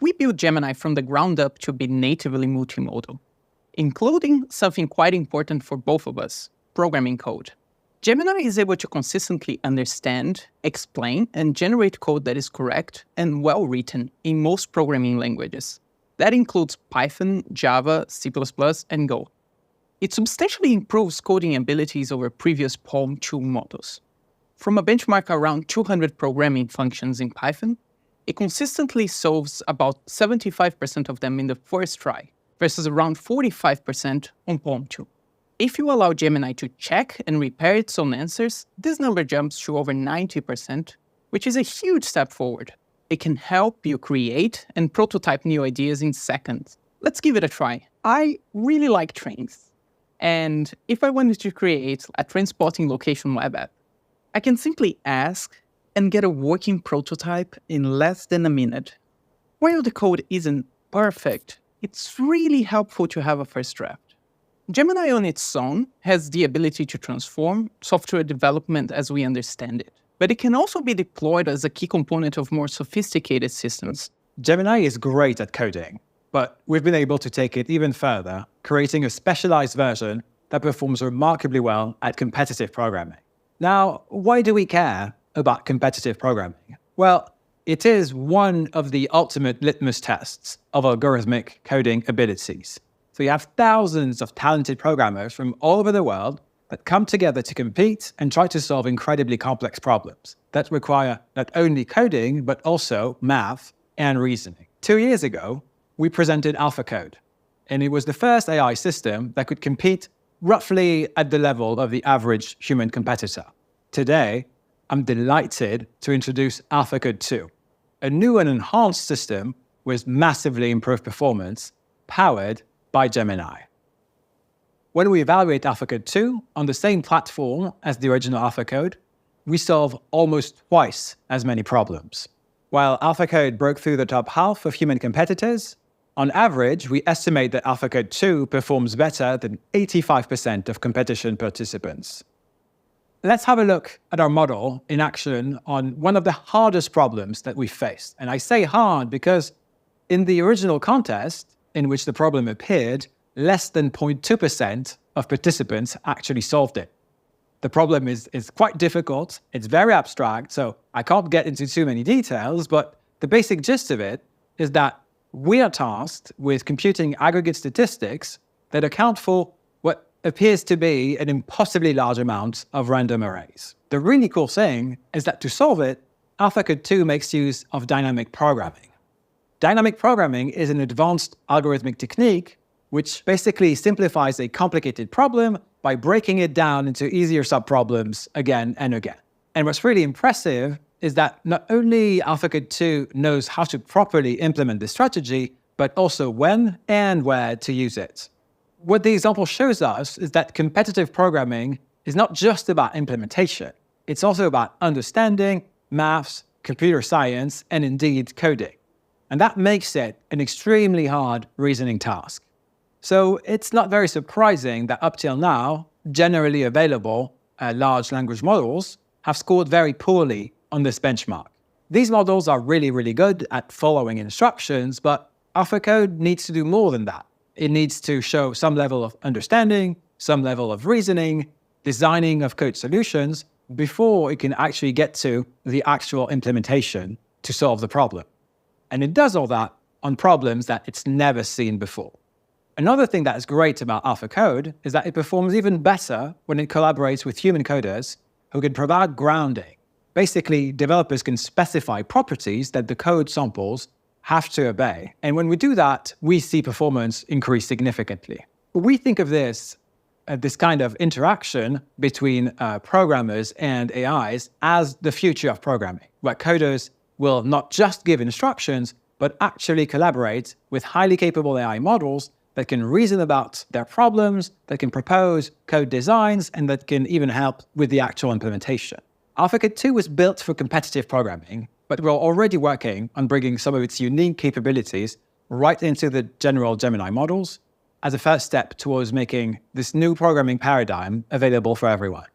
We built Gemini from the ground up to be natively multimodal, including something quite important for both of us, programming code. Gemini is able to consistently understand, explain, and generate code that is correct and well-written in most programming languages. That includes Python, Java, C++, and Go. It substantially improves coding abilities over previous PaLM 2 models. From a benchmark around 200 programming functions in Python, it consistently solves about 75% of them in the first try, versus around 45% on PaLM 2. If you allow Gemini to check and repair its own answers, this number jumps to over 90%, which is a huge step forward. It can help you create and prototype new ideas in seconds. Let's give it a try. I really like trains. And if I wanted to create a train spotting location web app, I can simply ask and get a working prototype in less than a minute. While the code isn't perfect, it's really helpful to have a first draft. Gemini on its own has the ability to transform software development as we understand it, but it can also be deployed as a key component of more sophisticated systems. Gemini is great at coding, but we've been able to take it even further, creating a specialized version that performs remarkably well at competitive programming. Now, why do we care about competitive programming? Well, it is one of the ultimate litmus tests of algorithmic coding abilities. So you have thousands of talented programmers from all over the world that come together to compete and try to solve incredibly complex problems that require not only coding, but also math and reasoning. 2 years ago, we presented AlphaCode, and it was the first AI system that could compete roughly at the level of the average human competitor. Today, I'm delighted to introduce AlphaCode 2, a new and enhanced system with massively improved performance, powered by Gemini. When we evaluate AlphaCode 2 on the same platform as the original AlphaCode, we solve almost twice as many problems. While AlphaCode broke through the top half of human competitors, on average, we estimate that AlphaCode 2 performs better than 85% of competition participants. Let's have a look at our model in action on one of the hardest problems that we faced. And I say hard because in the original contest in which the problem appeared, less than 0.2% of participants actually solved it. The problem is quite difficult, it's very abstract, so I can't get into too many details, but the basic gist of it is that we are tasked with computing aggregate statistics that account for what appears to be an impossibly large amount of random arrays. The really cool thing is that to solve it, AlphaCode 2 makes use of dynamic programming. Dynamic programming is an advanced algorithmic technique which basically simplifies a complicated problem by breaking it down into easier subproblems again and again. And what's really impressive is that not only AlphaCode 2 knows how to properly implement this strategy, but also when and where to use it. What the example shows us is that competitive programming is not just about implementation. It's also about understanding, maths, computer science, and indeed coding. And that makes it an extremely hard reasoning task. So it's not very surprising that up till now, generally available large language models have scored very poorly on this benchmark. These models are really good at following instructions, but AlphaCode needs to do more than that. It needs to show some level of understanding, some level of reasoning, designing of code solutions before it can actually get to the actual implementation to solve the problem. And it does all that on problems that it's never seen before. Another thing that is great about AlphaCode is that it performs even better when it collaborates with human coders who can provide grounding. Basically, developers can specify properties that the code samples have to obey. And when we do that, we see performance increase significantly. We think of this kind of interaction between programmers and AIs as the future of programming, where coders will not just give instructions, but actually collaborate with highly capable AI models that can reason about their problems, that can propose code designs, and that can even help with the actual implementation. AlphaCode 2 was built for competitive programming, but we're already working on bringing some of its unique capabilities right into the general Gemini models as a first step towards making this new programming paradigm available for everyone.